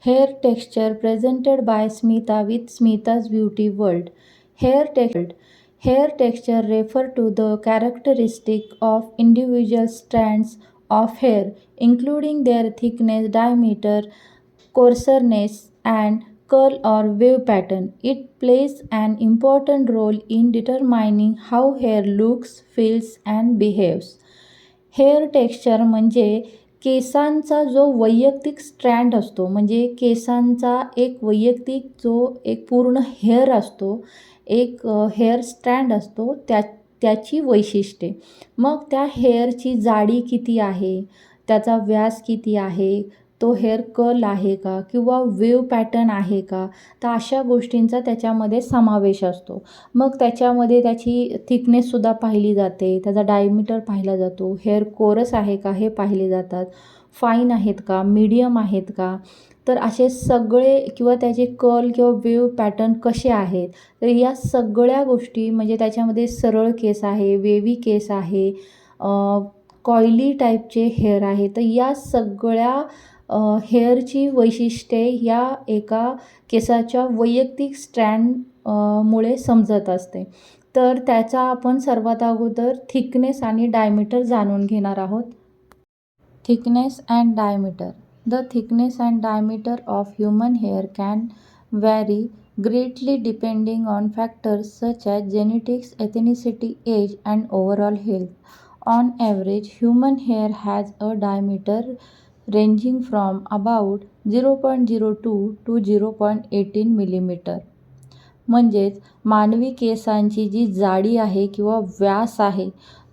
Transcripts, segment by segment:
Hair texture presented by Smita with Smita's Beauty World. Hair texture refer to the characteristic of individual strands of hair, including their thickness, diameter, coarseness, and curl or wave pattern. It plays an important role in determining how hair looks, feels, and behaves. Hair texture म्हणजे केसांचा जो वैयक्तिक strand असतो, म्हणजे केसांचा एक वैयक्तिक जो एक पूर्ण हेअर असतो, एक हेअर स्ट्रँड असतो, त्याची वैशिष्ट्ये. मग त्या हेअरची जाडी किती आहे, त्याचा व्यास किती आहे, तो हेअर कर्ल आहे का किंवा वेव पॅटर्न आहे का, तर अशा गोष्टींचा त्याच्यामध्ये समावेश असतो. मग त्याच्यामध्ये त्याची थिकनेससुद्धा पाहिली जाते, त्याचा डायमीटर पाहिला जातो, हेअर कोरस आहे का हे पाहिले जातात, फाईन आहेत का, मीडियम आहेत का, तर असे सगळे किंवा त्याचे कर्ल किंवा वेव पॅटर्न कसे आहेत, तर या सगळ्या गोष्टी म्हणजे त्याच्यामध्ये सरळ केस आहे, वेवी केस आहे, कॉइली टाईपचे हेअर आहे, तर या सगळ्या हेअरची वैशिष्ट्ये या एका केसाच्या वैयक्तिक स्ट्रँड मुळे समजत असते. तर त्याचा आपण सर्वात अगोदर थिकनेस आणि डायमीटर जाणून घेणार आहोत. Thickness and diameter. The thickness and diameter of human hair can vary greatly depending on factors such as genetics, ethnicity, age, and overall health. On average, human hair has a diameter ranging from about 0.02 to 0.18 millimetre. म्हणजेच मानवी केसांची जी जाडी आहे किंवा व्यास आहे,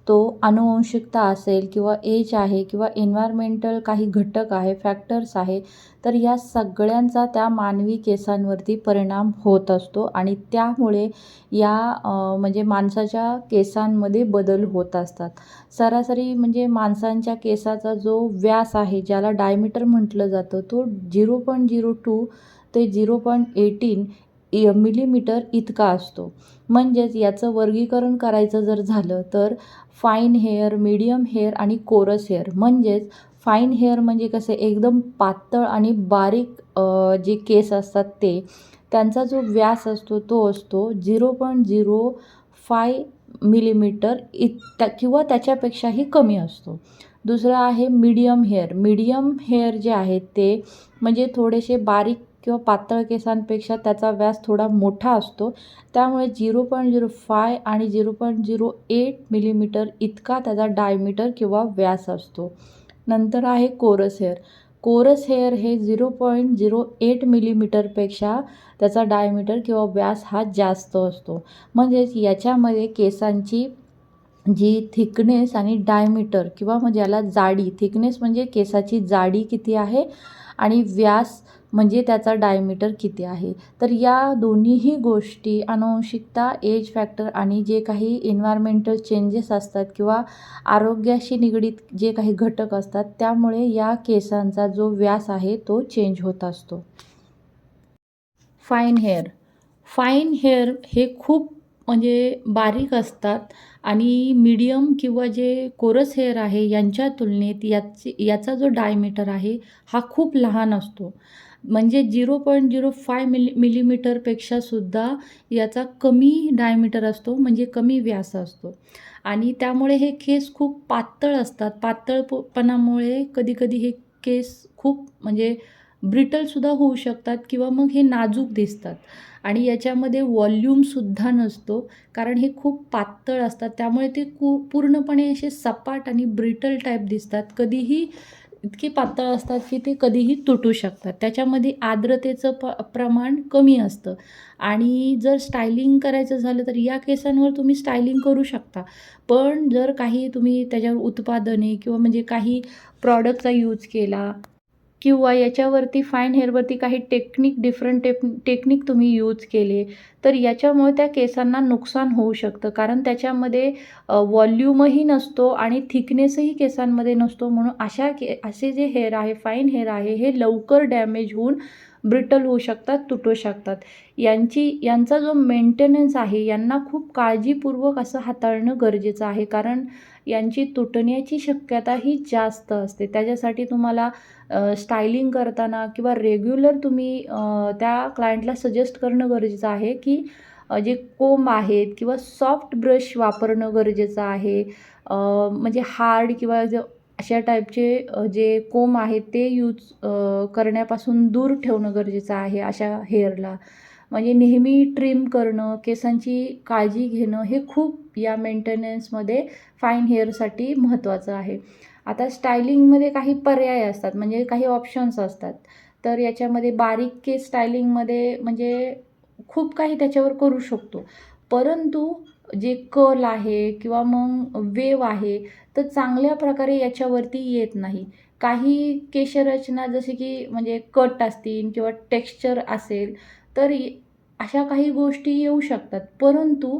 तो आनुवंशिकता असेल किंवा एज आहे किंवा एन्व्हायरमेंटल काही घटक आहे, फॅक्टर्स आहे, तर या सगळ्यांचा त्या मानवी केसांवरती परिणाम होत असतो आणि त्यामुळे या म्हणजे माणसाच्या केसांमध्ये बदल होत असतात. सरासरी म्हणजे माणसांच्या केसाचा जो व्यास आहे, ज्याला डायमीटर म्हटलं जातं, तो 0.02 ते 0.18 मिलीमीटर इतका असतो. म्हणजेच याचं वर्गीकरण करायचं जर झालं तर फाईन हेअर, मीडियम हेअर आणि कोरस हेअर. म्हणजेच फाईन हेअर म्हणजे कसे एकदम पातळ आणि बारीक जे केस असतात ते, त्यांचा जो व्यास असतो तो असतो 0.05 मिलीमीटर किंवा त्याच्यापेक्षाही कमी असतो. दुसरं आहे मीडियम हेअर. मीडियम हेअर जे आहेत ते म्हणजे थोडेसे बारीक किंवा पातळ केसांपेक्षा त्याचा व्यास थोडा मोठा असतो, त्यामुळे 0.05 आणि 0.08 मिलीमीटर इतका त्याचा डायमीटर किंवा व्यास असतो. नंतर आहे कोरस हेअर. कोरस हेअर हे 0.08 मिलीमीटरपेक्षा त्याचा डायमीटर किंवा व्यास हा जास्त असतो. म्हणजेच याच्यामध्ये केसांची जी थिकनेस आणि डायमीटर किंवा म्हणजे याला जाडी, थिकनेस म्हणजे केसाची जाडी किती आहे आणि व्यास म्हणजे त्याचा डायमीटर किती आहे, तर या दोन्हीही गोष्टी आनुवंशिकता, एज फॅक्टर आणि जे काही एन्व्हायरमेंटल चेंजेस असतात किंवा आरोग्याशी निगडीत जे काही घटक असतात, त्यामुळे या केसांचा जो व्यास आहे तो चेंज होत असतो. Fine hair. फाईन हेअर हे खूप म्हणजे बारीक असतात आणि मीडियम किंवा जे कोरस हेअर आहे यांच्या तुलनेत याचा जो डायमीटर आहे हा खूप लहान असतो. म्हणजे 0.05 मिलीमीटरपेक्षासुद्धा याचा कमी डायमीटर असतो, म्हणजे कमी व्यास असतो आणि त्यामुळे हे केस खूप पातळ असतात. पातळपणामुळे कधीकधी हे केस खूप म्हणजे ब्रिटलसुद्धा होऊ शकतात किंवा मग हे नाजूक दिसतात आणि याच्यामध्ये व्हॉल्यूमसुद्धा नसतो, कारण हे खूप पातळ असतात. त्यामुळे ते पूर्णपणे असे सपाट आणि ब्रिटल टाईप दिसतात. कधीही इतके पातळ असतात की ते कधीही तुटू शकतात. त्याच्यामध्ये आर्द्रतेचं प्रमाण कमी असतं आणि जर स्टायलिंग करायचं झालं तर या केसांवर तुम्ही स्टायलिंग करू शकता. पण जर काही तुम्ही त्याच्यावर उत्पादने किंवा म्हणजे काही प्रॉडक्टचा यूज केला किंवा याच्यावरती फाईन हेअरवरती काही डिफरंट टेक्निक तुम्ही यूज केले, तर याच्यामुळे त्या केसांना नुकसान होऊ शकतं. कारण त्याच्यामध्ये व्हॉल्यूमही नसतो आणि थिकनेसही केसांमध्ये नसतो. म्हणून असे जे हेअर आहे, फाईन हेअर आहे, हे लवकर डॅमेज होऊन ब्रिटल होऊ शकतात, तुटू शकतात. यांचा जो मेंटेनन्स आहे, यांना खूप काळजीपूर्वक असं हाताळणं गरजेचं आहे. कारण यांची तुटण्याची शक्यता ही जास्त असते. त्याच्यासाठी तुम्हाला स्टायलिंग करताना किंवा रेग्युलर तुम्ही त्या क्लायंटला सजेस्ट करणं गरजेचं आहे, की जे कोंब आहेत किंवा सॉफ्ट ब्रश वापरणं गरजेचं आहे. म्हणजे हार्ड किंवा अशा टाईपचे जे कोंब आहेत ते करण्यापासून दूर ठेवणं गरजेचं आहे अशा हेअरला. म्हणजे नेहमी ट्रिम करणं, केसांची काळजी घेणं हे खूप या मेंटेनन्समध्ये फाईन हेअरसाठी महत्त्वाचं आहे. आता स्टायलिंगमध्ये काही पर्याय असतात, म्हणजे काही ऑप्शन्स असतात. तर याच्यामध्ये बारीक केस स्टायलिंगमध्ये म्हणजे खूप काही त्याच्यावर करू शकतो. परंतु जे कर्ल आहे किंवा मग वेव्ह आहे, तर चांगल्या प्रकारे याच्यावरती येत नाही. काही केशरचना जसे की म्हणजे कट असतील किंवा टेक्स्चर असेल, तर अशा काही गोष्टी येऊ शकतात. परंतु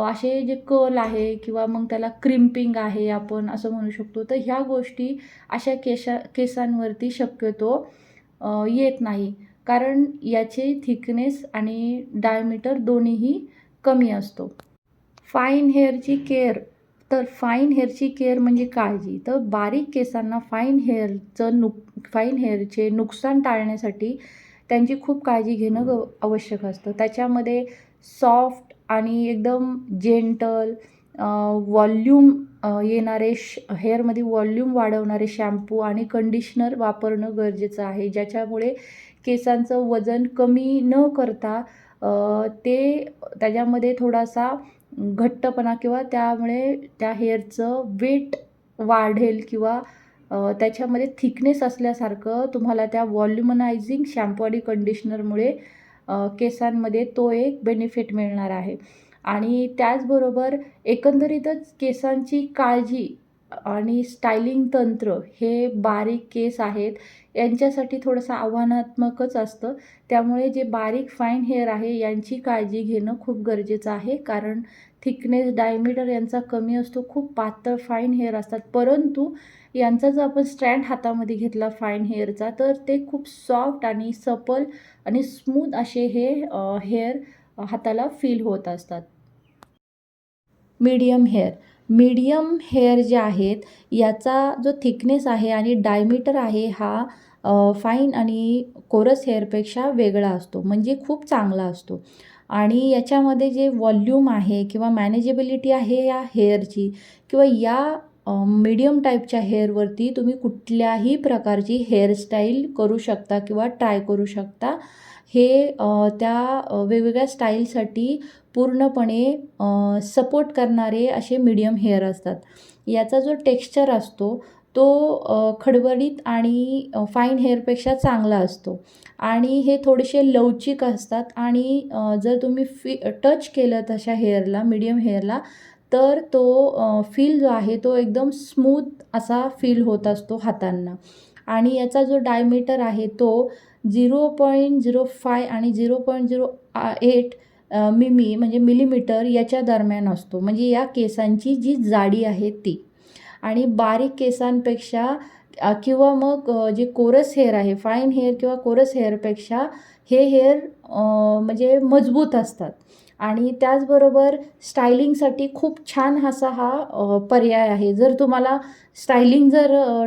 असे जे कर्ल आहे किंवा मग त्याला क्रिम्पिंग आहे आपण असं म्हणू शकतो. तर ह्या गोष्टी अशा केसांवरती शक्यतो येत नाही. कारण याचे थिकनेस आणि डायमीटर दोन्हीही कमी असतो. फाईन हेअरची केअर. तर फाईन हेअरची केअर म्हणजे काळजी. तर बारीक केसांना फाईन हेअरचे नुकसान टाळण्यासाठी त्यांची खूप काळजी घेणं आवश्यक असतं. त्याच्यामध्ये सॉफ्ट आणि एकदम जेंटल व्हॉल्यूम येणारे हेअरमध्ये व्हॉल्यूम वाढवणारे शॅम्पू आणि कंडिशनर वापरणं गरजेचं आहे. ज्याच्यामुळे केसांचं वजन कमी न करता त्याच्यामध्ये थोडासा घट्टपणा किंवा त्यामुळे त्या हेअरचं वेट वाढेल किंवा त्याच्यामध्ये थिकनेस असल्यासारखं तुम्हाला त्या व्हॉल्युमनायझिंग शॅम्पू आणि कंडिशनरमुळे केसांमध्ये तो एक बेनिफिट मिळणार आहे. आणि त्याचबरोबर एकंदरीतच केसांची काळजी आणि स्टायलिंग तंत्र हे बारीक केस आहेत यांच्यासाठी थोडंसं आव्हानात्मकच असतं. त्यामुळे जे बारीक फाईन हेअर आहे यांची काळजी घेणं खूप गरजेचं आहे. कारण थिकनेस, डायमीटर यांचा कमी असतो. खूप पातळ फाईन हेअर असतात. परंतु यांचा जर आपण स्ट्रँड हातामध्ये घेतला फाईन हेअरचा, तर ते खूप सॉफ्ट आणि सपल आणि स्मूथ असे हे हेअर हाताला फील होत असतात. Medium hair. मीडियम हेअर जे आहेत याचा जो थिकनेस आहे आणि डायमीटर आहे हा फाईन आणि कोरस हेअरपेक्षा वेगळा असतो, म्हणजे खूप चांगला असतो. आणि याच्यामध्ये जे व्हॉल्यूम आहे किंवा मॅनेजेबिलिटी आहे या हेअरची किंवा या मीडियम टाईपच्या हेअरवरती तुम्ही कुठल्याही प्रकारची हेअरस्टाईल करू शकता किंवा ट्राय करू शकता. हे त्या वेगवेगळ्या स्टाईलसाठी पूर्णपणे सपोर्ट करणारे असे मीडियम हेअर असतात. याचा जो टेक्स्चर असतो तो खडबडीत आणि फाईन हेअरपेक्षा चांगला असतो आणि हे थोडेसे लवचिक असतात आणि जर तुम्ही टच केलं तशा हेअरला, मीडियम हेअरला, तर तो फील जो आहे तो एकदम स्मूथ असा फील होत असतो हातांना. आणि याचा जो डायमीटर आहे तो 0.05 आणि 0.08 म्हणजे मिलीमीटर याच्या दरम्यान असतो. म्हणजे या केसांची जी जाडी आहे ती. आणि बारीक केसांपेक्षा किंवा मग जे कोरस हेअर आहे, फाईन हेअर किंवा कोरस हेअरपेक्षा हे हेअर म्हणजे मजबूत असतात. आणि त्याचबरोबर स्टायलिंगसाठी खूप छान असा हा पर्याय आहे. जर तुम्हाला स्टायलिंग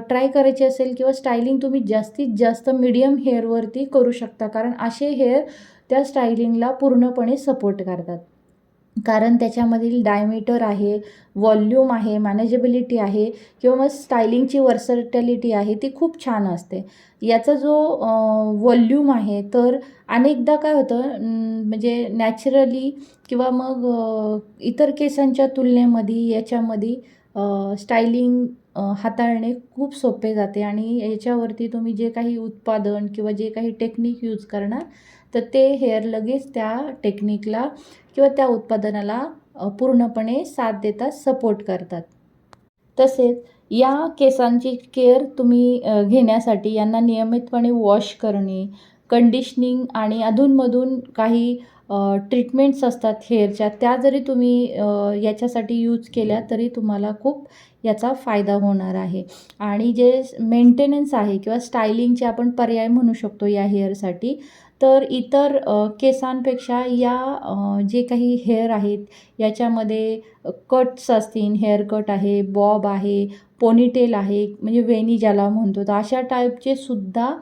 ट्राय करायची असेल किंवा स्टायलिंग तुम्ही जास्तीत जास्त मीडियम हेअरवरती करू शकता. कारण असे हेअर त्या स्टायलिंगला पूर्णपणे सपोर्ट करतात. कारण त्याच्यामधील डायमीटर आहे, व्हॉल्यूम आहे, मॅनेजेबिलिटी आहे किंवा मग स्टायलिंगची वर्सॅटिलिटी आहे ती खूप छान असते. याचा जो व्हॉल्यूम आहे तर अनेकदा काय होतं म्हणजे नॅचरली किंवा मग इतर केसांच्या तुलनेमध्ये याच्यामध्ये स्टायलिंग हाताळणे खूप सोपे जाते आणि याच्यावरती तुम्ही जे काही उत्पादन किंवा जे काही टेक्निक यूज करणार तर ते हेअर लगेच त्या टेक्निकला किंवा त्या उत्पादनाला पूर्णपणे साथ देतात, सपोर्ट करतात. तसेच या केसांची केअर तुम्ही घेण्यासाठी यांना नियमितपणे वॉश करणे, कंडिशनिंग आणि अधूनमधून काही ट्रीटमेंट्स असतात हेअरच्या, त्या जरी तुम्ही याच्यासाठी यूज केल्या तरी तुम्हाला खूप याचा फायदा होणार आहे. आणि जे मेंटेनन्स आहे किंवा स्टायलिंगचे आपण पर्याय म्हणू शकतो या हेअरसाठी, तर इतर केसांपेक्षा या जे काही हेअर आहेत याच्यामध्ये कट्स असतील, हेअर कट आहे, बॉब आहे, पोनीटेल आहे, म्हणजे वेणी ज्याला म्हणतो, तर अशा टाईपचे सुद्धा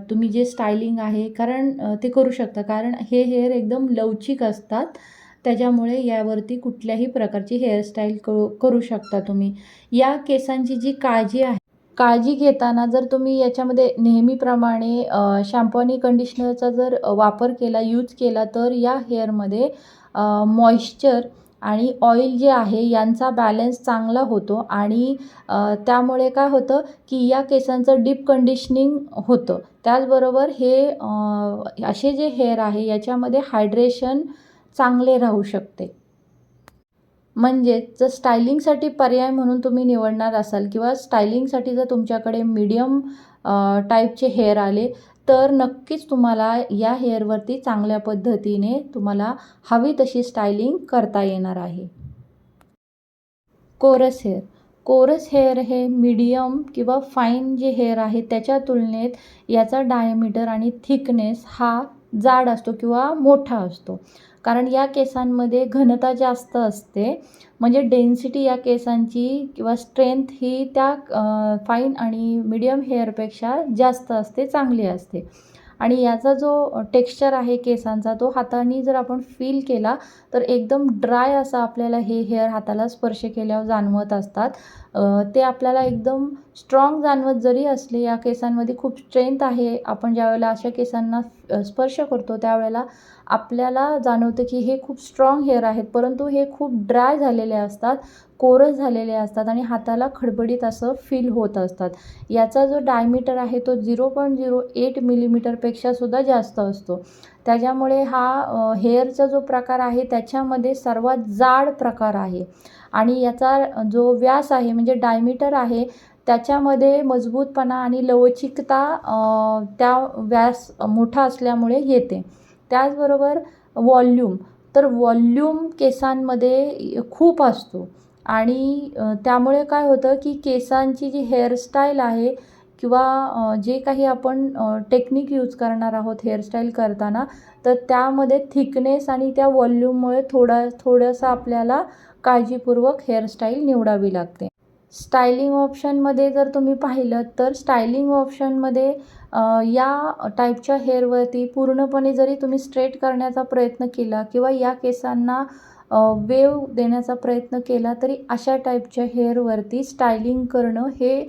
तुम्ही जे स्टायलिंग आहे कारण ते करू शकता. कारण हे हेअर एकदम लवचिक असतात, त्याच्यामुळे यावरती कुठल्याही प्रकारची हेअरस्टाईल करू शकता तुम्ही. या केसांची जी काळजी घेताना जर तुम्ही याच्यामध्ये नेहमीप्रमाणे शॅम्पू आणि कंडिशनरचा जर वापर केला, यूज केला, तर या हेअरमध्ये मॉइश्चर आणि ऑइल जे आहे यांचा बॅलन्स चांगला होतो आणि त्यामुळे काय होतं की या केसांचं डीप कंडिशनिंग होतं. त्याचबरोबर हे असे जे हेअर आहे याच्यामध्ये हायड्रेशन चांगले राहू शकते. म्हणजेच जर स्टायलिंगसाठी पर्याय म्हणून तुम्ही निवडणार असाल किंवा स्टायलिंगसाठी जर तुमच्याकडे मीडियम टाईपचे हेअर आले, तर नक्कीच तुम्हाला या हेअरवरती चांगल्या पद्धतीने तुम्हाला हवी तशी स्टायलिंग करता येणार आहे. Coarse hair. कोरस हेअर हे मीडियम किंवा फाईन जे हेअर आहे त्याच्या तुलनेत याचा डायमीटर आणि थिकनेस हा जाड असतो किंवा मोठा असतो. कारण या केसांमध्ये घनता जास्त असते, म्हणजे डेन्सिटी या केसांची किंवा स्ट्रेंथ ही त्या फाईन आणि मीडियम हेअरपेक्षा जास्त असते, चांगली असते. आणि याचा जो टेक्स्चर आहे केसांचा, तो हाताने जर आपण फील केला तर एकदम ड्राय असा आपल्याला हे हेअर हाताला स्पर्श केल्यावर जाणवत असतात. ते आपल्याला एकदम स्ट्रॉंग जाणवत जरी असले, या केसांमध्ये खूप स्ट्रेंथ आहे. आपण ज्यावेळेला अशा केसांना स्पर्श करतो त्यावेळेला आपल्याला जाणवतं की हे खूप स्ट्रॉंग हेअर आहेत, परंतु हे खूप ड्राय झालेले असतात, कोरस झालेले असतात आणि हाताला खडबडीत असं फील होत असतात. याचा जो डायमीटर आहे तो 0.08 मिलीमीटरपेक्षासुद्धा जास्त असतो. त्याच्यामुळे हा हेअरचा जो प्रकार आहे त्याच्यामध्ये सर्वात जाड प्रकार आहे आणि याचा जो व्यास आहे म्हणजे डायमीटर आहे त्याच्यामध्ये मजबूतपणा आणि लवचिकता त्या व्यास मोठा असल्यामुळे येते. त्याचबरोबर व्हॉल्यूम, तर व्हॉल्यूम केसांमध्ये खूप असतो आणि त्यामुळे काय होतं की केसांची जी हेअरस्टाईल आहे किंवा जे काही आपण टेक्निक यूज करणार आहोत हेअरस्टाईल करताना, तर त्यामध्ये थिकनेस आणि त्या व्हॉल्यूममुळे थोडंसं आपल्याला काळजीपूर्वक हेअरस्टाईल निवडावी लागते. स्टायलिंग ऑप्शनमध्ये जर तुम्ही पाहिलं तर स्टायलिंग ऑप्शनमध्ये या टाईपच्या हेअरवरती पूर्णपणे जरी तुम्ही स्ट्रेट करण्याचा प्रयत्न केला किंवा या केसांना वेव देण्याचा प्रयत्न केला, तरी अशा टाईपच्या हेअरवरती स्टायलिंग करणं हे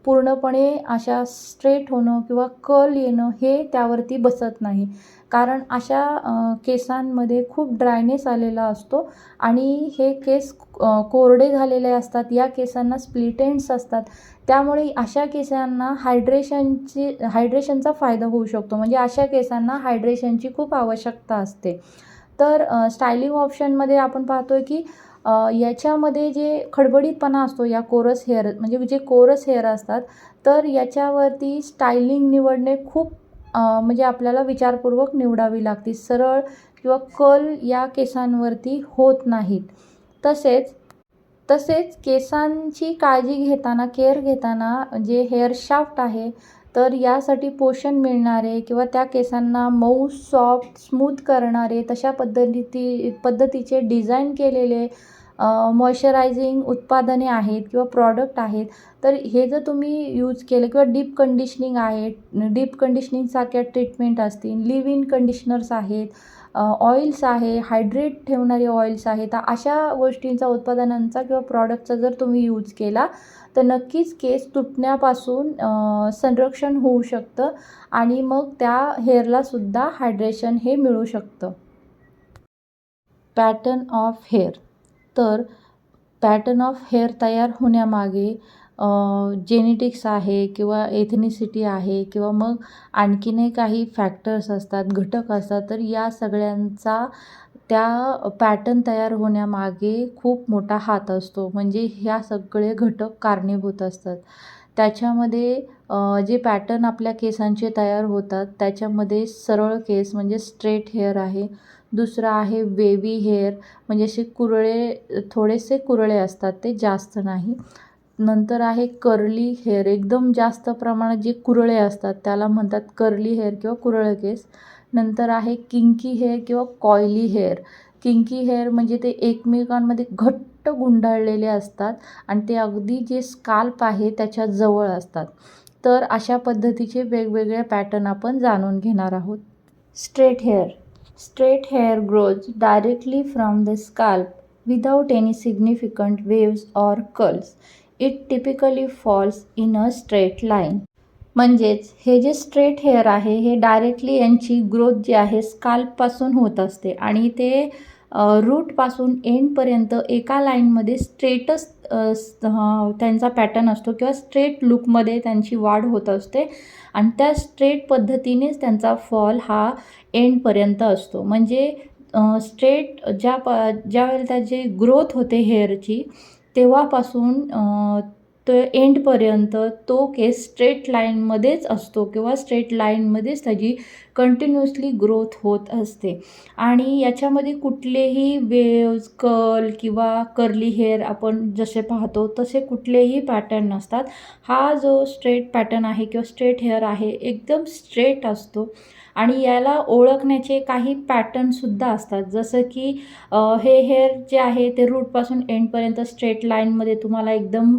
पूर्णपणे अशा स्ट्रेट होणं किंवा कर्ल येणं हे त्यावरती बसत नाही. कारण अशा केसांमध्ये खूप ड्रायनेस आलेला असतो आणि हे केस कोरडे झालेले असतात. या केसांना स्प्लिट एंड्स असतात. त्यामुळे अशा केसांना हायड्रेशनचा फायदा होऊ शकतो. म्हणजे अशा केसांना हायड्रेशनची खूप आवश्यकता असते. तर स्टायलिंग ऑप्शनमध्ये आपण पाहतो आहे की याच्यामध्ये जे खडबडीतपणा असतो या कोरस हेअर म्हणजे जे कोरस हेअर असतात, तर याच्यावरती स्टायलिंग निवडणे खूप म्हणजे आपल्याला विचारपूर्वक निवडावी लागते. सरळ किंवा कर्ल या केसांवरती होत नाहीत. तसेच केसांची काळजी घेताना, केअर घेताना जे हेअर शाफ्ट आहे, तर यासाठी पोषण मिळणारे किंवा त्या केसांना मऊ, सॉफ्ट, स्मूथ करणारे तशा पद्धतीचे डिझाईन केलेले मॉइश्चरायझिंग उत्पादने आहेत किंवा प्रॉडक्ट आहेत. तर हे जर तुम्ही यूज केलं किंवा डीप कंडिशनिंग आहे, डीप कंडिशनिंगसारख्या ट्रीटमेंट असतील, लिव्ह इन कंडिशनर्स आहेत, ऑइल्स आहे, हायड्रेट ठेवणारे ऑइल्स आहेत, तर अशा गोष्टींचा, उत्पादनांचा किंवा प्रॉडक्टचा जर तुम्ही यूज केला तर नक्कीच केस तुटण्यापासून संरक्षण होऊ शकतं आणि मग त्या हेअरलासुद्धा हायड्रेशन हे मिळू शकतं. Pattern of hair. तर पॅटर्न ऑफ हेअर तयार होण्यामागे जेनेटिक्स आहे किंवा एथनिसिटी आहे किंवा मग आणखीनही काही फॅक्टर्स असतात, घटक असतात. तर या सगळ्यांचा त्या पॅटर्न तयार होण्यामागे खूप मोठा हात असतो. म्हणजे ह्या सगळे घटक कारणीभूत असतात. त्याच्यामध्ये जे पॅटर्न आपल्या केसांचे तयार होतात त्याच्यामध्ये सरळ केस म्हणजे स्ट्रेट हेअर आहे, दुसरं आहे वेवी हेअर, म्हणजे असे कुरळे, थोडेसे कुरळे असतात ते, जास्त नाही. नंतर आहे कर्ली हेअर, एकदम जास्त प्रमाणात जे कुरळे असतात त्याला म्हणतात कर्ली हेअर किंवा कुरळे केस. नंतर आहे किंकी हेअर किंवा कॉइली हेअर. किंकी हेअर म्हणजे ते एकमेकांमध्ये घट्ट गुंडाळलेले असतात आणि ते अगदी जे स्काल्प आहे त्याच्या जवळ असतात. तर अशा पद्धतीचे वेगवेगळे पॅटर्न आपण जाणून घेणार आहोत. Straight hair. Straight hair grows directly from the scalp without any significant waves or curls. It typically falls in a straight line. म्हणजेच हे जे स्ट्रेट हेअर आहे हे डायरेक्टली यांची ग्रोथ जी आहे स्काल्पपासून होत असते आणि ते रूटपासून एंडपर्यंत एका लाईनमध्ये स्ट्रेटच त्यांचा पॅटर्न असतो किंवा स्ट्रेट लुकमध्ये त्यांची वाढ होत असते आणि त्या स्ट्रेट पद्धतीनेच त्यांचा फॉल हा एंडपर्यंत असतो. म्हणजे स्ट्रेट ज्यावेळेला त्याची ग्रोथ होते हेअरची तेव्हापासून तो एंडपर्यंत तो केस स्ट्रेट लाईनमध्येच असतो किंवा स्ट्रेट लाईनमध्येच त्याची कंटिन्युअसली ग्रोथ होत असते आणि याच्यामध्ये कुठलेही वेव्ज, कर्ल किंवा कर्ली हेअर आपण जसे पाहतो तसे कुठलेही पॅटर्न नसतात. हा जो स्ट्रेट पॅटर्न आहे किंवा स्ट्रेट हेअर आहे एकदम स्ट्रेट असतो आणि याला ओळखण्याचे काही पॅटर्नसुद्धा असतात. जसं की हे हेअर जे आहे ते रूटपासून एंडपर्यंत स्ट्रेट लाईनमध्ये तुम्हाला एकदम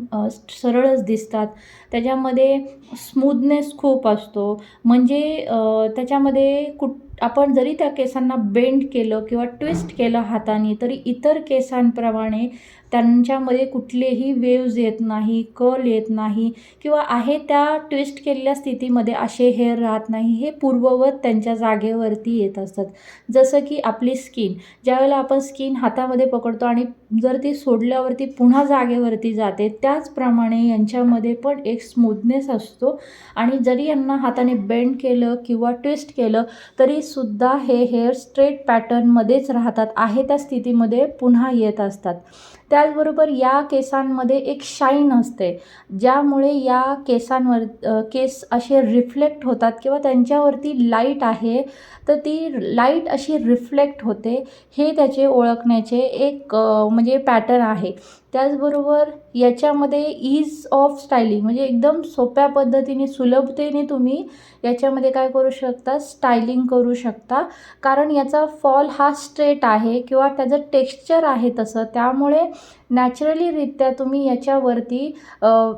सरळच दिसतात. त्याच्यामध्ये स्मूथनेस खूप असतो, म्हणजे त्याच्यामध्ये आपण जरी त्या केसांना बेंड केलं किंवा ट्विस्ट केलं हाताने तरी इतर केसांप्रमाणे त्यांच्यामध्ये कुठलेही वेव्ज येत नाही, कर्ल येत नाही किंवा आहे त्या ट्विस्ट केलेल्या स्थितीमध्ये असे हेअर राहत नाही. हे पूर्ववत त्यांच्या जागेवरती येत असतात. जसं की आपली स्किन, ज्यावेळेला आपण स्किन हातामध्ये पकडतो आणि जर ती सोडल्यावरती पुन्हा जागेवरती जाते, त्याचप्रमाणे यांच्यामध्ये पण एक स्मूथनेस असतो आणि जरी यांना हाताने बेंड केलं किंवा ट्विस्ट केलं तरीसुद्धा हे हेअर स्ट्रेट पॅटर्नमध्येच राहतात, आहे त्या स्थितीमध्ये पुन्हा येत असतात. त्याचबरोबर या केसांमध्ये एक शाईन असते, ज्यामुळे या केस असे रिफ्लेक्ट होतात किंवा त्यांच्यावरती लाईट आहे तर ती लाईट अशी रिफ्लेक्ट होते. हे त्याचे ओळखण्याचे एक म्हणजे पॅटर्न आहे. त्याचबरोबर याच्यामध्ये ईज ऑफ स्टायलिंग, म्हणजे एकदम सोप्या पद्धतीने सुलभतेने तुम्ही याच्यामध्ये काय करू शकता, स्टायलिंग करू शकता. कारण याचा फॉल हा स्ट्रेट आहे किंवा त्याचं टेक्स्चर आहे तसं, त्यामुळे नॅचरलीरित्या तुम्ही याच्यावरती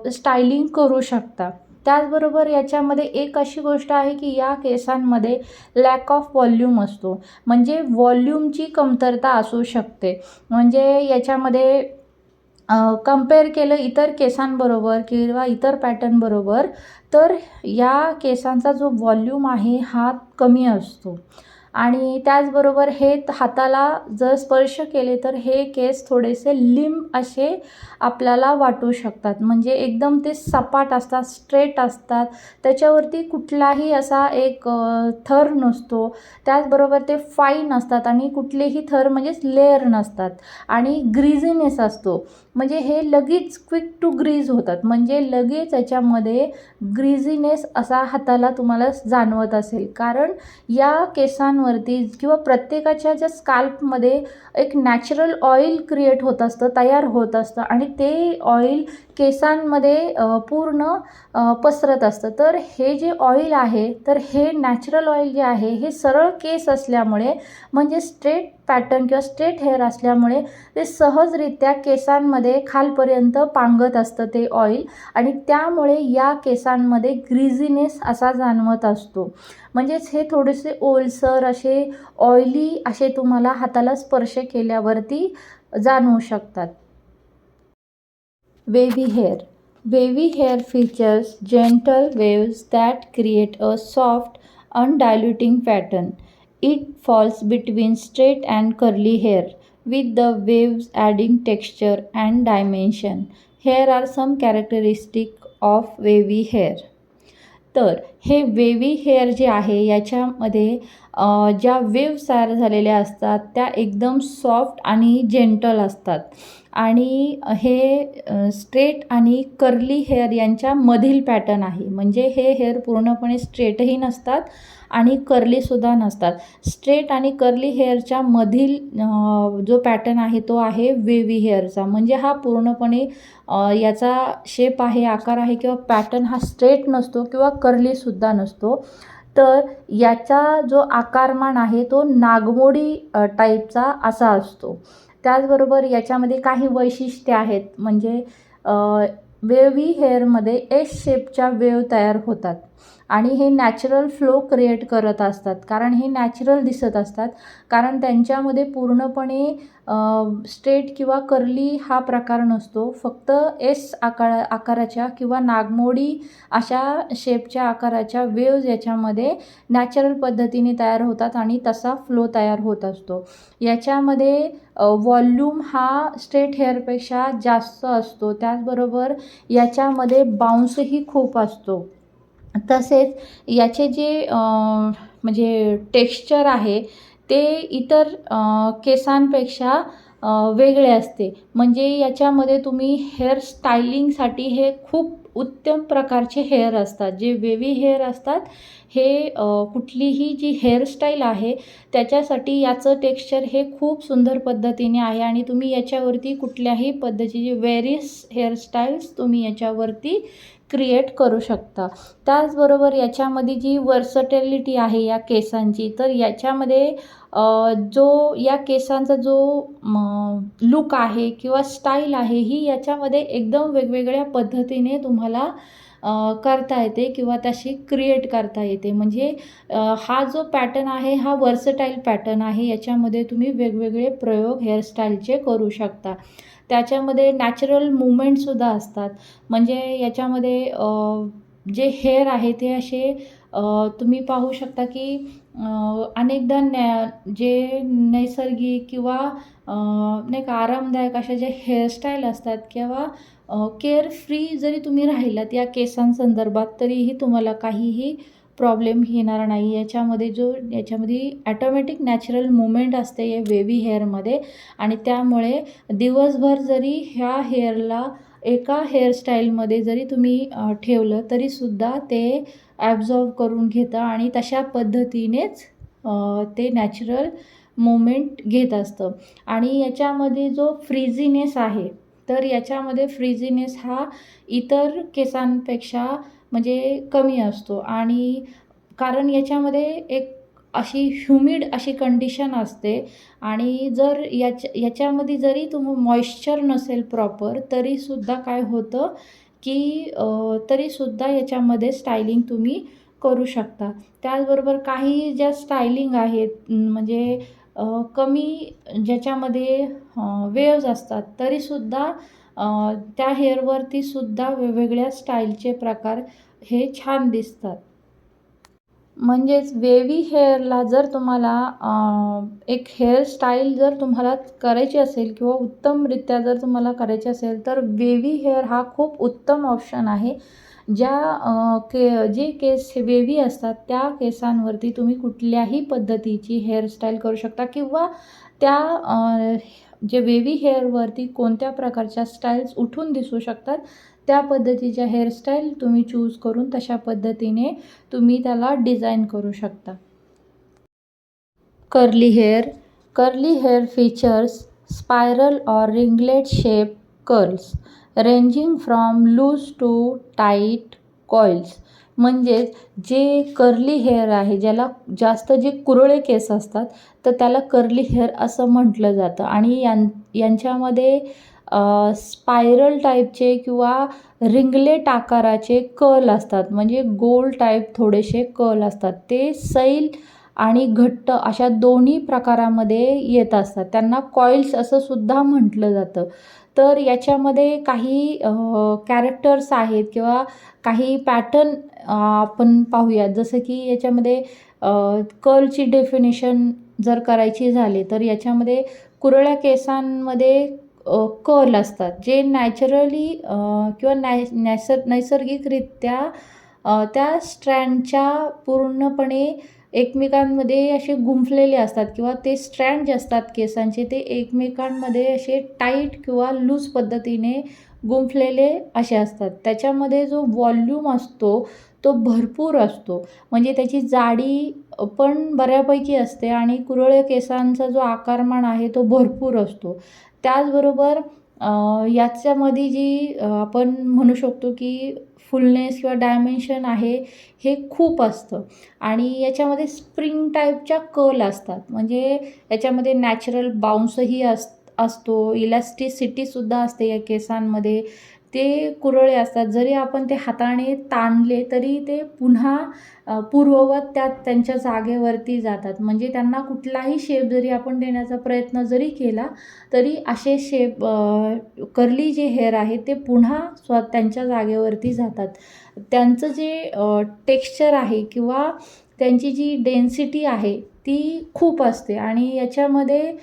स्टायलिंग करू शकता. त्याचबरोबर याच्यामध्ये एक अशी गोष्ट आहे की या केसांमध्ये लॅक ऑफ व्हॉल्यूम असतो, म्हणजे व्हॉल्यूमची कमतरता असू शकते. म्हणजे याच्यामध्ये कंपेअर केलं इतर केसांबरोबर किंवा इतर पॅटर्नबरोबर तर या केसांचा जो व्हॉल्यूम आहे हा कमी असतो आणि त्याचबरोबर हे हाताला जर स्पर्श केले तर हे केस थोडेसे लिंब असे आपल्याला वाटू शकतात. म्हणजे एकदम ते सपाट असतात, स्ट्रेट असतात, त्याच्यावरती कुठलाही असा एक थर नसतो. त्याचबरोबर ते फाईन असतात आणि कुठलेही थर म्हणजेच लेअर नसतात आणि ग्रीझीनेस असतो. म्हणजे हे लगेच क्विक टू ग्रीज होतात, म्हणजे लगेच याच्यामध्ये ग्रीझीनेस असा हाताला तुम्हाला जाणवत असेल. कारण या केसांवरती किंवा प्रत्येकाच्या ज्या स्काल्पमध्ये एक नॅचरल ऑइल क्रिएट होत असतं, तयार होत असतं आणि ते ऑइल केसांमध्ये पूर्ण पसरत असतं. तर हे जे ऑइल आहे तर हे नॅचरल ऑइल जे आहे हे सरळ केस असल्यामुळे, म्हणजे स्ट्रेट पॅटर्न किंवा स्ट्रेट हेअर असल्यामुळे ते सहजरित्या केसांमध्ये खालपर्यंत पांगत असतं ते ऑइल आणि त्यामुळे या केसांमध्ये ग्रीझीनेस असा जाणवत असतो. म्हणजेच हे थोडेसे ओलसर असे ऑइली असे तुम्हाला हाताला स्पर्श केल्यावरती जाणवू शकतात. Wavy hair. Wavy hair features gentle waves that create a soft, undiluting pattern. It falls between straight and curly hair, with the waves adding texture and dimension. Here are some characteristics of wavy hair. तर हे वेव्ही hair जे आहे याच्यामध्ये ज्या waves तयार झालेल्या असतात त्या एकदम सॉफ्ट आणि जेंटल असतात आणि हे स्ट्रेट आणि कर्ली हेअर यांच्यामधील पॅटर्न आहे. म्हणजे हे हेअर पूर्णपणे स्ट्रेटही नसतात आणि कर्लीसुद्धा नसतात. स्ट्रेट आणि कर्ली हेअरच्या मधील जो पॅटर्न आहे तो आहे वेव्ही हेअरचा. म्हणजे हा पूर्णपणे याचा शेप आहे, आकार आहे किंवा पॅटर्न हा स्ट्रेट नसतो किंवा कर्लीसुद्धा नसतो. तर याचा जो आकारमान आहे तो नागमोडी टाईपचा असा असतो. त्याचबरोबर याच्यामध्ये काही वैशिष्ट्ये आहेत. म्हणजे वेव्ही हेअरमध्ये एस शेपच्या वेव्ह तयार होतात आणि हे नॅचरल फ्लो क्रिएट करत असतात. कारण हे नॅचरल दिसत असतात, कारण त्यांच्यामध्ये पूर्णपणे स्ट्रेट किंवा कर्ली हा प्रकार नसतो. फक्त एस आकाराच्या किंवा नागमोडी अशा शेपच्या आकाराच्या वेव्ज याच्यामध्ये नॅचरल पद्धतीने तयार होतात आणि तसा फ्लो तयार होत असतो. याच्यामध्ये व्हॉल्यूम हा स्ट्रेट हेअरपेक्षा जास्त असतो. त्याचबरोबर याच्यामध्ये बाउन्सही खूप असतो. तसेच याचे जे म्हणजे टेक्स्चर आहे ते इतर केसांपेक्षा वेगळे असते. म्हणजे याच्यामध्ये तुम्ही हेअर स्टायलिंगसाठी हे खूप उत्तम प्रकारचे हेअर असतात. जे वेव्ही हेअर असतात हे कुठलीही जी हेअरस्टाईल आहे त्याच्यासाठी याचं टेक्स्चर हे खूप सुंदर पद्धतीने आहे आणि तुम्ही याच्यावरती कुठल्याही पद्धतीची व्हेरियस हेअरस्टाईल्स तुम्ही याच्यावरती क्रिएट करू शकता. त्याचबरोबर याच्यामध्ये जी वर्सटॅलिटी आहे या केसांची, तर याच्यामध्ये जो या केसांचा जो लूक आहे किंवा स्टाईल आहे ही याच्यामध्ये एकदम वेगवेगळ्या पद्धतीने तुम्हाला करता येते किंवा तशी क्रिएट करता येते. म्हणजे हा जो पॅटर्न आहे हा वर्सटाईल पॅटर्न आहे. याच्यामध्ये तुम्ही वेगवेगळे प्रयोग हेअरस्टाईलचे करू शकता. त्याच्यामध्ये नॅचरल मुवमेंटसुद्धा असतात. म्हणजे याच्यामध्ये जे हेअर आहे ते असे तुम्ही पाहू शकता की अनेकदा जे नैसर्गिक किंवा नाही का आरामदायक अशा ज्या हेअरस्टाईल असतात किंवा केअरफ्री जरी तुम्ही राहिलात या केसांसंदर्भात तरीही तुम्हाला काहीही प्रॉब्लेम येणार नाही. याच्यामध्ये ॲटोमॅटिक नॅचरल मुवमेंट असते या वेव्ही हेअरमध्ये आणि त्यामुळे दिवसभर जरी ह्या हेअरला एका हेअरस्टाईलमध्ये जरी तुम्ही ठेवलं तरीसुद्धा ते ॲब्झॉर्ब करून घेतं आणि तशा पद्धतीनेच ते नॅचरल मुवमेंट घेत असतं. आणि याच्यामध्ये जो फ्रिझीनेस आहे तर याच्यामध्ये फ्रिझीनेस हा इतर केसांपेक्षा म्हणजे कमी असतो आणि कारण याच्यामध्ये एक अशी ह्युमिड अशी कंडिशन असते आणि जर याच्यामध्ये जरी मॉइश्चर नसेल प्रॉपर तरीसुद्धा काय होतं की तरीसुद्धा याच्यामध्ये स्टायलिंग तुम्ही करू शकता. त्याचबरोबर काही ज्या स्टायलिंग आहेत म्हणजे कमी ज्याच्यामध्ये वेव्ज असतात तरीसुद्धा त्या हेअरवरती सुद्धा वेगवेगळ्या स्टाईलचे प्रकार हे छान दिसतात. म्हणजेच वेव्ही हेअरला जर तुम्हाला एक हेअरस्टाईल जर तुम्हाला करायची असेल किंवा उत्तमरित्या जर तुम्हाला करायची असेल तर वेव्ही हेअर हा खूप उत्तम ऑप्शन आहे. जे केस वेव्ही असतात त्या केसांवरती तुम्ही कुठल्याही पद्धतीची हेअरस्टाईल करू शकता किंवा त्या जे वेव्ही हेअरवरती कोणत्या प्रकारच्या स्टाईल्स उठून दिसू शकतात त्या पद्धतीच्या हेअरस्टाईल तुम्ही चूज करून तशा पद्धतीने तुम्ही त्याला डिझाईन करू शकता. कर्ली हेअर फीचर्स स्पायरल और ringlet shape curls ranging from loose to tight coils. म्हणजेच जे कर्ली हेअर आहे ज्याला जास्त जे कुरळे केस असतात तर त्याला कर्ली हेअर असं म्हटलं जातं आणि यांच्यामध्ये स्पायरल टाईपचे किंवा रिंगलेट आकाराचे कर्ल असतात. म्हणजे गोल टाईप थोडेसे कर्ल असतात. ते सैल आणि घट्ट अशा दोन्ही प्रकारामध्ये येत असतात. त्यांना कॉइल्स असं सुद्धा म्हटलं जातं. तर याच्यामध्ये काही कॅरेक्टर्स आहेत किंवा काही पॅटर्न आपण पाहूयात. जसं की याच्यामध्ये कर्लची डेफिनेशन जर करायची झाली तर याच्यामध्ये कुरळ्या केसांमध्ये कर्ल असतात जे नॅचरली किंवा नैसर्गिकरित्या त्या स्ट्रँडच्या पूर्णपणे एकमेकांमध्ये असे गुंफलेले असतात किंवा ते स्ट्रँड जे असतात केसांचे ते एकमेकांमध्ये असे टाईट किंवा लूज पद्धतीने गुंफलेले असे असतात. त्याच्यामध्ये जो व्हॉल्यूम असतो तो भरपूर असतो. म्हणजे त्याची जाडी पण बऱ्यापैकी असते आणि कुरळे केसांचा जो आकारमान आहे तो भरपूर असतो. त्याचबरोबर याच्यामध्ये जी आपण म्हणू शकतो की फुलनेस किंवा डायमेन्शन आहे हे खूप असतं आणि याच्यामध्ये स्प्रिंग टाईपच्या कर्ल असतात. म्हणजे याच्यामध्ये नॅचरल बाउन्सही असतो, इलॅस्टिसिटीसुद्धा असते या केसांमध्ये. ते कुरळे असतात. जरी आपण ते हाताने ताणले तरी ते पुन्हा पूर्ववत त्यांच्या जागेवरती जातात. म्हणजे त्यांना कुठलाही शेप जरी आपण देण्याचा प्रयत्न जरी केला तरी असे शेप कर्ली जे हेअर आहे ते पुन्हा त्यांच्या जागेवरती जातात. त्यांचं जे टेक्स्चर आहे किंवा त्यांची जी डेन्सिटी आहे ती खूप असते आणि याच्यामध्ये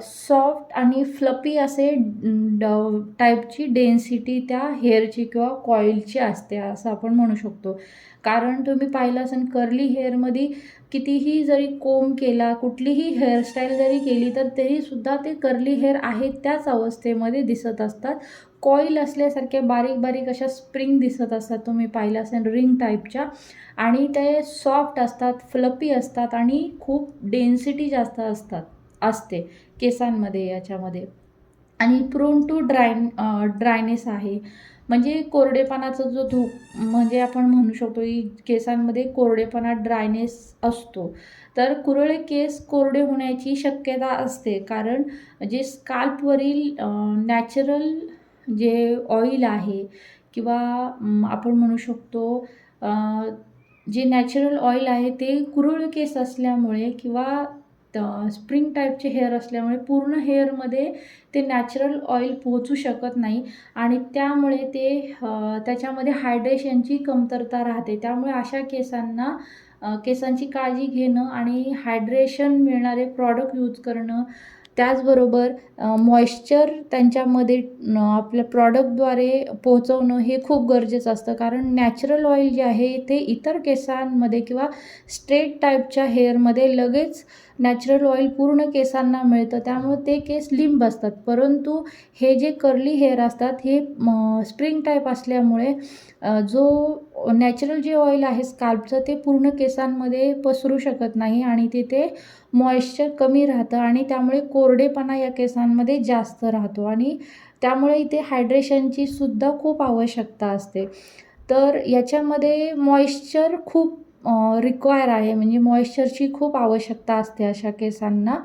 सॉफ्ट आणि फ्लपी असे टाईपची डेन्सिटी त्या हेअरची किंवा कॉईलची असते असं आपण म्हणू शकतो. कारण तुम्ही पाहिलं असेल कर्ली हेअरमध्ये कितीही जरी कोंब केला, कुठलीही हेअरस्टाईल जरी केली तर तरीसुद्धा ते कर्ली हेअर आहेत त्याच अवस्थेमध्ये दिसत असतात. कॉईल असल्यासारख्या बारीक बारीक अशा स्प्रिंग दिसत असतात, तुम्ही पाहिलं असेल रिंग टाईपच्या. आणि ते सॉफ्ट असतात, फ्लपी असतात आणि खूप डेन्सिटी जास्त असते केसांमध्ये याच्यामध्ये. आणि प्रोन टू ड्रायनेस आहे. म्हणजे कोरडेपणाचा जो म्हणजे आपण म्हणू शकतो की केसांमध्ये कोरडेपणा ड्रायनेस असतो. तर कुरळे केस कोरडे होण्याची शक्यता असते कारण जे स्काल्पवरील नॅचरल जे ऑइल आहे किंवा आपण म्हणू शकतो जे नॅचरल ऑइल आहे ते कुरळे केस असल्यामुळे किंवा स्प्रिंग टाईपचे हेअर असल्यामुळे पूर्ण हेअरमध्ये ते नॅचरल ऑइल पोहोचू शकत नाही आणि त्यामुळे ते त्याच्यामध्ये हायड्रेशनची कमतरता राहते. त्यामुळे अशा केसांची काळजी घेणं आणि हायड्रेशन मिळणारे प्रॉडक्ट यूज करणं, त्याचबरोबर मॉइश्चर त्यांच्यामध्ये आपल्या प्रॉडक्टद्वारे पोहोचवणं हे खूप गरजेचं असतं. कारण नॅचरल ऑइल जे आहे ते इतर केसांमध्ये किंवा स्ट्रेट टाईपच्या हेअरमध्ये लगेच नॅचरल ऑइल पूर्ण केसांना मिळतं, त्यामुळे ते केस लिंब असतात. परंतु हे जे कर्ली हेअर असतात हे स्प्रिंग टाईप असल्यामुळे जो नॅचरल जे ऑइल आहे स्काल्पचं ते पूर्ण केसांमध्ये पसरू शकत नाही आणि तिथे मॉइश्चर कमी राहतं आणि त्यामुळे कोरडेपणा या केसांमध्ये जास्त राहतो आणि त्यामुळे इथे हायड्रेशनची सुद्धा खूप आवश्यकता असते. तर याच्यामध्ये मॉइश्चर खूप रिक्वायर आहे. म्हणजे मॉइश्चरची खूप आवश्यकता असते अशा केसांना.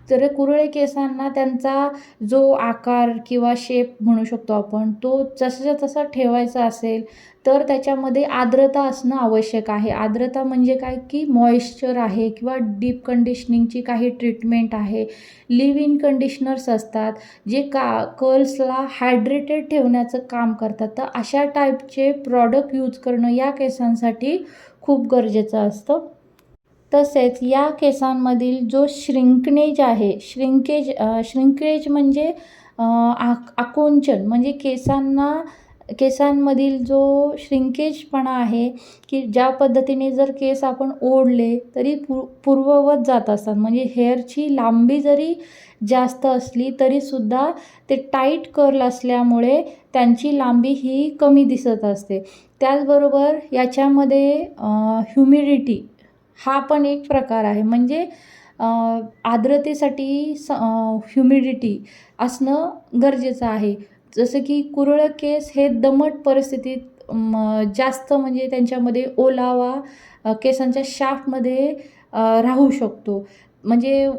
तर कुरळे केसांना त्यांचा जो आकार किंवा शेप म्हणू शकतो आपण तो जसाच्या तसा ठेवायचा असेल तर त्याच्यामध्ये आर्द्रता असणं आवश्यक आहे. आर्द्रता म्हणजे काय की मॉइश्चर आहे किंवा डीप कंडिशनिंगची काही ट्रीटमेंट आहे. लिव्ह इन कंडिशनर्स असतात जे कर्ल्सला हायड्रेटेड ठेवण्याचं काम करतात. तर अशा टाईपचे प्रॉडक्ट यूज करणं या केसांसाठी खूप गरजेचं असतं. तसेच या केसांमधील जो श्रिंकनेज आहे, श्रिंकेज म्हणजे आकुंचन म्हणजे केसांमधील जो श्रिंकेजपणा आहे की ज्या पद्धतीने जर केस आपण ओढले तरी पूर्ववत जात असतात. म्हणजे हेअरची लांबी जरी जास्त असली तरीसुद्धा ते टाईट कर्ल असल्यामुळे त्यांची लांबी ही कमी दिसत असते. त्याचबरोबर याच्यामध्ये ह्युमिडिटी हा पण एक प्रकार आहे. म्हणजे आर्द्रतेसाठी ह्युमिडिटी असणं गरजेचं आहे. जसं की कुरळे केस हे दमट परिस्थितीत जास्त म्हणजे त्यांच्यामध्ये ओलावा केसांच्या शाफ्टमध्ये राहू शकतो. म्हणजे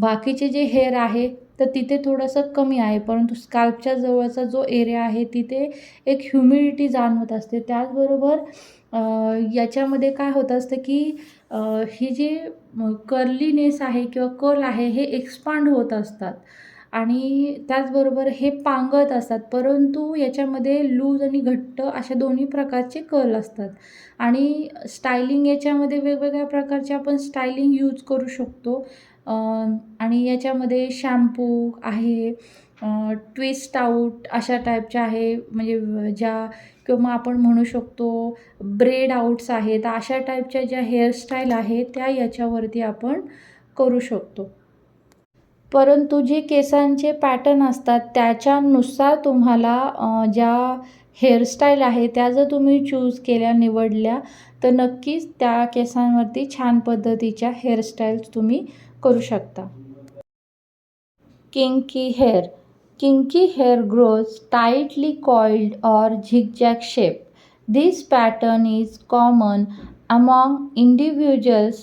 बाकीचे जे हेअर आहे तर तिथे थोडंसं कमी आहे, परंतु स्काल्पच्या जवळचा जो एरिया आहे तिथे एक ह्युमिडिटी जाणवत असते. त्याचबरोबर याच्यामध्ये काय होत असतं की ही जी कर्लीनेस आहे किंवा कर्ल आहे हे एक्सपांड होत असतात आणि त्याचबरोबर हे पांगत असतात. परंतु याच्यामध्ये लूज आणि घट्ट अशा दोन्ही प्रकारचे कर्ल असतात आणि स्टायलिंग याच्यामध्ये वेगवेगळ्या प्रकारचे आपण स्टायलिंग यूज करू शकतो. आणि याच्यामध्ये शॅम्पू आहे, ट्विस्ट आऊट अशा टाईपच्या आहे. म्हणजे ज्या किंवा मग आपण म्हणू शकतो ब्रेड आउट्स आहेत. अशा टाईपच्या ज्या हेअरस्टाईल आहेत त्या याच्यावरती आपण करू शकतो. परंतु जे केसांचे पॅटर्न असतात त्याच्यानुसार तुम्हाला ज्या हेअरस्टाईल आहे त्या जर तुम्ही चूज केल्या, निवडल्या, तर नक्कीच त्या केसांवरती छान पद्धतीच्या हेअरस्टाईल्स तुम्ही करू शकता. Kinky hair. Kinky hair grows tightly coiled or zigzag shape. This pattern is common among individuals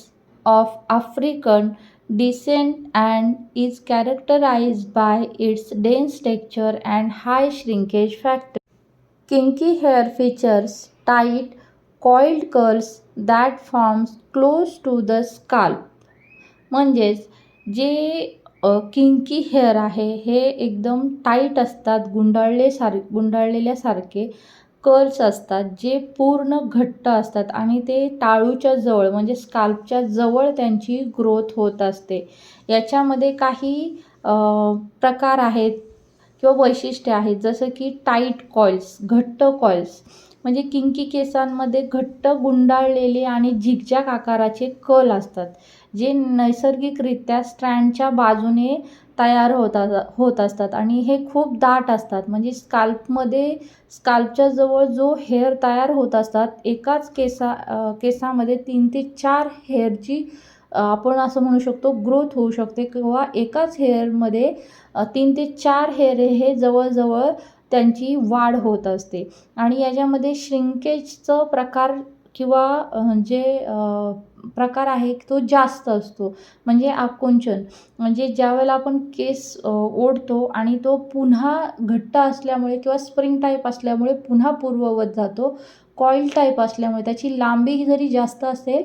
of African descent and is characterized by its dense texture and high shrinkage factor. Kinky hair features tight, coiled curls that forms close to the scalp. म्हणजेच जे kinky hair आहे हे एकदम tight असतात, गुंडाळलेल्यासारखे curls असतात जे पूर्ण घट्ट असतात आणि ते टाळूच्या जवळ म्हणजे स्काल्पच्या जवळ त्यांची ग्रोथ होत असते. याच्यामध्ये काही प्रकार आहेत किंवा वैशिष्ट्ये आहेत, जसं की टाईट कॉइल्स, घट्ट कॉइल्स. म्हणजे किंकी केसांमध्ये घट्ट गुंडाळलेले आणि झिगझॅग आकाराचे कर्ल असतात जे नैसर्गिकरित्या स्ट्रँडच्या बाजूने तयार होत असतात आणि हे खूप दाट असतात. म्हणजे स्काल्पच्या जवळ जो हेअर तयार होत असतात, एकाच केसामध्ये 3 ते 4 हेअरची आपण असं म्हणू शकतो ग्रोथ होऊ शकते किंवा एकाच हेअरमध्ये 3 ते 4 हेअर हे जवळजवळ त्यांची वाढ होत असते. आणि याच्यामध्ये श्रिंकेजचं प्रकार किंवा जे प्रकार आहे तो जास्त असतो. म्हणजे आकुंचन, म्हणजे ज्यावेळेला आपण केस ओढतो आणि तो पुन्हा घट्ट असल्यामुळे किंवा स्प्रिंग टाईप असल्यामुळे पुन्हा पूर्ववत जातो. कॉईल टाईप असल्यामुळे त्याची लांबी जरी जास्त असेल,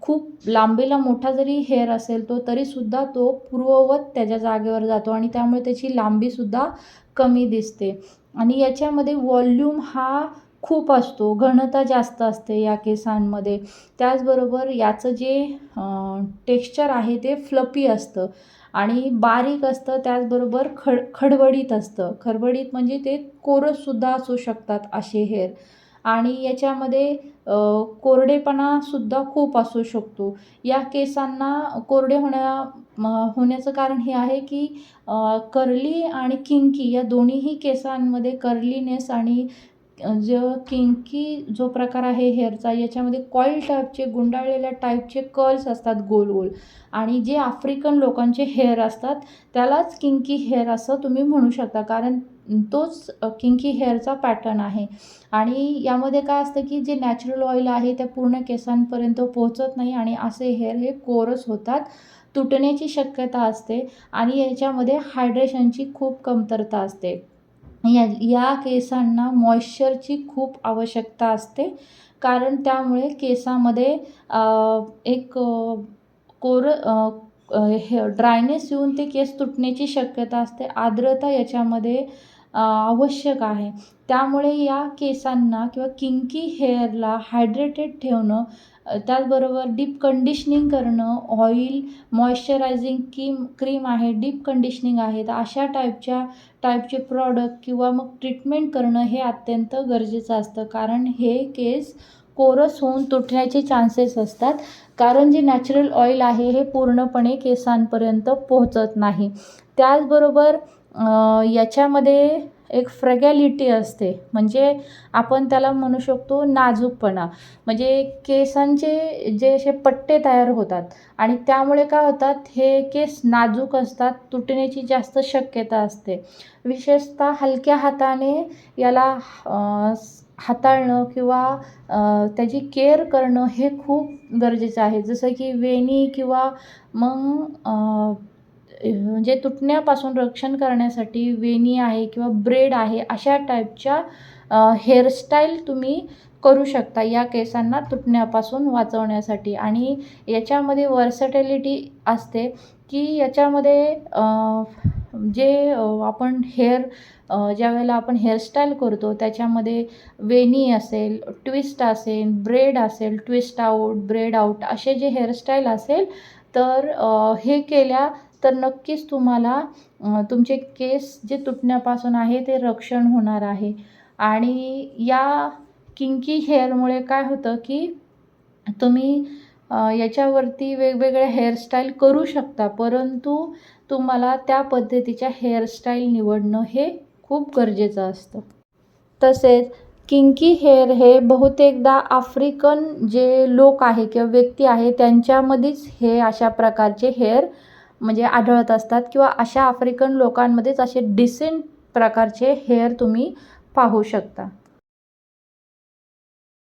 खूप लांबीला मोठा जरी हेअर असेल तो, तरीसुद्धा तो पूर्ववत त्याच्या जागेवर जातो आणि त्यामुळे त्याची लांबीसुद्धा कमी दिसते. आणि याच्यामध्ये व्हॉल्यूम हा खूप असतो, घनता जास्त असते या केसांमध्ये. त्याचबरोबर याचं जे टेक्स्चर आहे ते फ्लफी असतं आणि बारीक असतं. त्याचबरोबर खडबडीत असतं. खडबडीत म्हणजे ते कोरससुद्धा असू शकतात असे हेअर. आणि याच्यामध्ये कोरडेपणासुद्धा खूप असू शकतो. या केसांना कोरडे होण्याचं कारण हे आहे की कर्ली आणि किंकी या दोन्हीही केसांमध्ये कर्लीनेस आणि जो प्रकार आहे हेअरचा, याच्यामध्ये कॉईल टाईपचे, गुंडाळलेल्या टाईपचे कर्ल्स असतात गोल गोल. आणि जे आफ्रिकन लोकांचे हेअर असतात त्यालाच किंकी हेअर असं तुम्ही म्हणू शकता, कारण तोच किंकी हेअरचा पॅटर्न आहे. आणि यामध्ये काय असतं की जे नॅचरल ऑइल आहे त्या पूर्ण केसांपर्यंत पोहोचत नाही आणि असे हेअर हे कोरस होतात, तुटण्याची शक्यता असते आणि याच्यामध्ये हायड्रेशनची खूप कमतरता असते. या केसांना मॉइश्चरची खूप आवश्यकता असते, कारण त्यामुळे केसामध्ये एक हे ड्रायनेस येऊन ते केस तुटण्याची शक्यता असते. आर्द्रता याच्यामध्ये आवश्यक आहे. त्यामुळे या केसांना किंवा किंकी हेअरला हायड्रेटेड ठेवणं, त्याचबरोबर डीप कंडिशनिंग करणं, ऑइल, मॉइश्चरायझिंग क्रीम आहे, डीप कंडिशनिंग आहे, तर अशा टाईपचे प्रॉडक्ट किंवा मग ट्रीटमेंट करणं हे अत्यंत गरजेचं असतं. कारण हे केस कोरस होऊन तुटण्याचे चान्सेस असतात, कारण जे नॅचरल ऑइल आहे हे पूर्णपणे केसांपर्यंत पोहोचत नाही. त्याचबरोबर याच्यामध्ये एक फ्रॅगॅलिटी असते, म्हणजे आपण त्याला म्हणू शकतो नाजूकपणा. म्हणजे केसांचे जे असे पट्टे तयार होतात आणि त्यामुळे काय होतात, हे केस नाजूक असतात, तुटण्याची जास्त शक्यता असते. विशेषतः हलक्या हाताने याला हाताळणं किंवा त्याची केअर करणं हे खूप गरजेचं आहे. जसं की वेणी किंवा मग म्हणजे तुटण्यापासून रक्षण करण्यासाठी वेणी आहे किंवा ब्रेड आहे, अशा टाईपच्या हेअरस्टाईल तुम्ही करू शकता या केसांना तुटण्यापासून वाचवण्यासाठी. आणि याच्यामध्ये वर्सॅटिलिटी असते की याच्यामध्ये जे आपण ज्यावेळेला आपण हेअरस्टाईल करतो त्याच्यामध्ये वेणी असेल, ट्विस्ट असेल, ब्रेड असेल, ट्विस्ट आऊट, ब्रेड आऊट, असे जे हेअरस्टाईल असेल तर हे केल्या तर नक्कीच तुम्हाला तुमचे केस जे तुटण्यापासून आहे ते रक्षण होणार आहे. आणि या किंकी हेअरमुळे काय होतं की तुम्ही याच्यावरती वेगवेगळ्या हेअरस्टाईल करू शकता, परंतु तुम्हाला त्या पद्धतीच्या हेअरस्टाईल निवडणं हे खूप गरजेचं असतं. तसेच किंकी हेअर हे बहुतेकदा आफ्रिकन जे लोक आहे किंवा व्यक्ती आहे त्यांच्यामध्येच हे अशा प्रकारचे हेअर म्हणजे आढळत असतात किंवा अशा आफ्रिकन लोकांमध्येच असे डिसेंट प्रकारचे हेअर तुम्ही पाहू शकता.